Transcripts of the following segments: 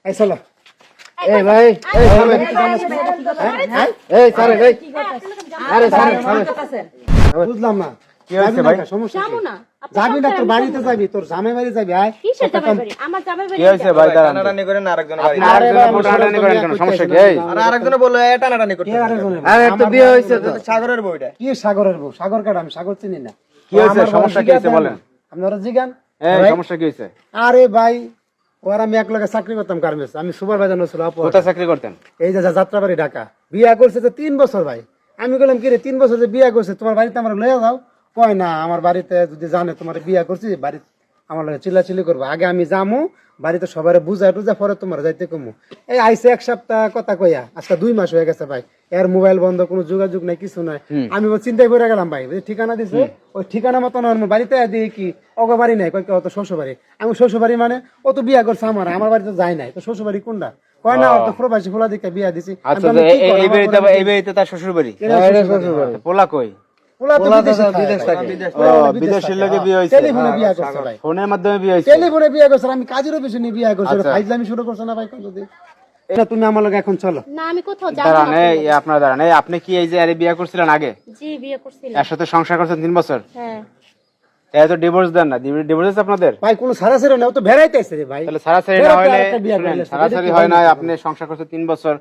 এই চলো এই ভাই এই এই সারে এই আরে সারে বুঝলাম না কি হয়েছে ভাই? সমস্যা যাবো কি? না। আপনি যাবি না তোর সংসারে বাড়িতে যাবি তোর জামাই বাড়ি যাবি আয় কিসের জামাই বাড়ি? আমার জামাই বাড়ি কি হয়েছে এটা। ভাই? দাঁড়ান। টানাটানি করেন আরেকজন বাড়ি আপনি আরেকজনের উপর টানাটানি করেন কেন? সমস্যা কি? এই আর আরেকজনে বললো টানাটানি করতে আরে একটু বিয়ে হইছে তো সাগরের বইটা কি সাগরের বউ সাগর কাটা আমি সাগর চিনি না কি হয়েছে? সমস্যা কি হয়েছে বলেন। আপনারা জিগান এই সমস্যা কি হয়েছে? আরে ভাই ওর আমি এক লগে চাকরি করতাম গার্মেন্টস আমি সুপারভাইজার নছিল কোথায় চাকরি করতেন? এই যে যাত্রাবাড়ি ঢাকা বিয়া করছে তো 3 বছর ভাই আমি বললাম কি রে 3 বছর যে বিয়া করছে তোমার বাড়িতে আমার লয়ে যাও কয় না আমার বাড়িতে যদি জানে তোমার বিয়া করছি বাড়ি আমার লগে চিল্লাচিল্লি করবো আগে আমি যামু বাড়িতে সবাই বুঝা টুজা পরে তোমার যাইতে কমু এই আইসে এক সপ্তাহ কথা কইয়া আজকে 2 মাস হয়ে গেছে ভাই এর মোবাইল বন্ধ কোনো যোগাযোগ নাই কিছু নাই আমি চিন্তাই করে গেলাম ভাই ওই ঠিকানা দিছে ওই ঠিকানা মতন আমার বাড়িতে দিয়ে কি অগ বাড়ি নাই কয় অত শ্বশুর বাড়ি আমি শ্বশুর বাড়ি মানে ও তো বিয়া করছে আমার বাড়িতে যায় নাই তো শ্বশুর বাড়ি কোনটা কয় না ওর তো প্রবাসী ফোলা দিকে বিয়া দিছি আমি আচ্ছা বললাম, কি কর, এই আমার বাড়িতে ঘরে এই বাড়িতে তার শ্বশুর বাড়ি। এরা শ্বশুর বাড়ি। পোলা কই? পোলা তো বিদেশ থাকে ও বিদেশের লোকে বিয়ে হয়েছে। টেলিফোনে বিয়া করছে ভাই ফোনের মাধ্যমে বিয়ে হয়েছে। টেলিফোনে বিয়া করছে আমি কাজের অফিসে নিয়ে বিয়া করছে আচ্ছা। ফাইজলামি শুরু করছে না ভাই কোন দিন এটা তুমি আমার লগে এখন চলো না আমি কোথাও যাবো দাঁড়ান না। এই আপনারা দাঁড়ান এই আপনি কি এই যে আরে বিয়ে করছিলেন আগে? জি বিয়ে করছিলাম। এর সাথে সংসার করছেন 3 বছর? হ্যাঁ। তাই তো ডিভোর্স দেন না? ডিভোর্স আছে আপনাদের? ভাই কোনো সারাসারি না ও তো বেড়াইতে আসছে রে ভাই তাহলে সারাসারি না বেড়াতে হলে আরেকটা বিয়ে শুনেন, করলে সারাসারি হয় না আপনি সংসার করছেন 3 বছর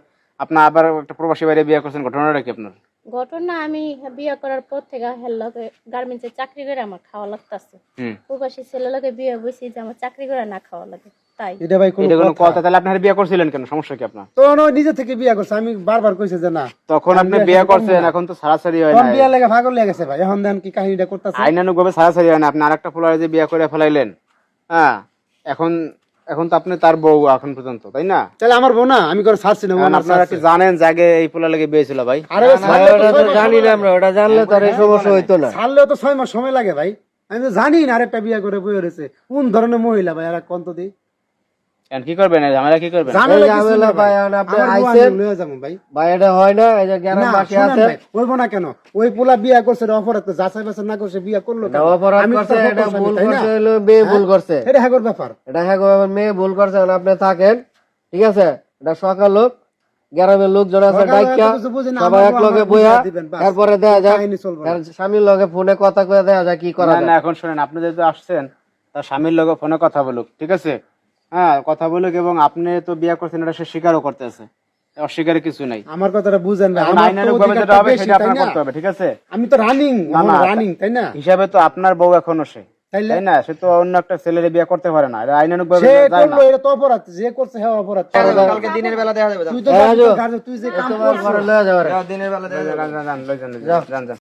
আপনি আবার একটা প্রবাসী বাইরে বিয়ে করছেন ঘটনাটা কি আপনার? ঘটনা আমি বিয়ে করার পর থেকে হেল্লাকে গার্মেন্টসে চাকরি করে আমার খাওয়া লাগতাছে। হুম প্রবাসী ছেলে লাগে বিয়ে বসি যে আমার চাকরি করে না খাওয়া লাগে তাই। এটা ভাই এটা কোনো কোনো কথা? তাহলে আপনি বিয়ে করছিলেন কেন? সমস্যা কি আপনার? তো ও নিজে থেকে বিয়া করছে আমি বারবার কইছে যে না তখন আপনি বিয়ে করছেন এখন তো সারাসারি হয় কোন না। বিয়া লাগে ভাগল লেগে গেছে ভাই এখন দেন কি কাহিনীটা করতেছে আইনানুগ ভাবে সারাসারি হয় না। আপনি আরেকটা ফ্লোরে যে বিয়ে করে ফেলাইলেন, হ্যাঁ এখন এখন তো আপনি তার বউ এখন পর্যন্ত, তাই না? তাহলে আমার বউ না আমি কোন ছাড়ছি না ও এখন আমার আপনারা কি জানেন যে আগে এই পোলা লেগে বিয়ে ছিল ভাই? আরে ওটা তো জানি না আমরা ওটা জানলে তো আর এই সমস্যা হইতো না ছাড়লেও তো 6 মাস সময় লাগে ভাই আমি তো জানি না আরেকটা বিয়া করে বই রয়েছে কোন ধরনের মহিলা ভাই আর কোন তো দি এখন কি করবেন? এই ঝামেলা কি করবেন? ঝামেলা কিছু ঝামেলা না ভাই, ভাই এখন আপনি আমার বউ আইছেন। আমি লয়ে যাবো ভাই ভাই এটা হয় না এই যে গ্রাম না, বাকি শুনেন আছে ভাই, বলবো না কেন ওই পোলা বিয়া করছে এটা অপরাধ তো যাচাই বাছাই না করছে বিয়া করলো কেন? এটা অপরাধ আমি তো করছে তার এটা বকর ভুল স্বামী, তাই না? করছে হলো মেয়ে ভুল করছে এটা হ্যাগর ব্যাপার এটা হ্যাঁ গো, আমার মেয়ে ভুল করছে এখন আপনি থাকেন ঠিক আছে এটা সকাল লোক গ্রামের লোকজন আছে সকালে ডাইকা এত কিছু বুঝি না, সবাই আমার এক বউ লগে আমার বইয়া বুঝাই দিবেন, বাস। তারপরে দেয়া যায় কাহিনী চলবে না। আর স্বামীর লগে ফোনে কথা কয়ে দেয়া যায় কি করা না না যায় এখন শুনেন, আপনি যেহেতু আসছেন তার স্বামীর লগে ফোনে কথা বলুক, ঠিক আছে? হ্যাঁ কথা বলুক, এবং আপনি তো বিয়ে করছেন এটা সে স্বীকারও করতেছে, অস্বীকারে কিছু নাই। আমার কথাটা বুঝেন ভাই এখন আমার তো আইনানুগ ভাবে যেটা অধিকারটা হবে বেশি, সেটা তাই আপনার না? করতে হবে, ঠিক আছে? আমি তো রানিং না, না, রানিং তাই না হিসাবে তো আপনার বউ এখনো সে, তাইলে? তাই না? সে তো অন্য একটা ছেলের বিয়ে করতে পারে না, এটা আইনানুগ ভাবে সে যায় না। করলো এটা তো অপরাধ যে করছে হ্যাঁ অপরাধ কালকে দিনের বেলা দেখা যাবে তুই তো হ্যাঁ, জানিস তো, তুই যে কাম তোমার করছিস। ঘরে লয়ে যাওয়ার দিনের বেলা দেখা যাবে যান, যান, লই যান, লই যান, যান, যান।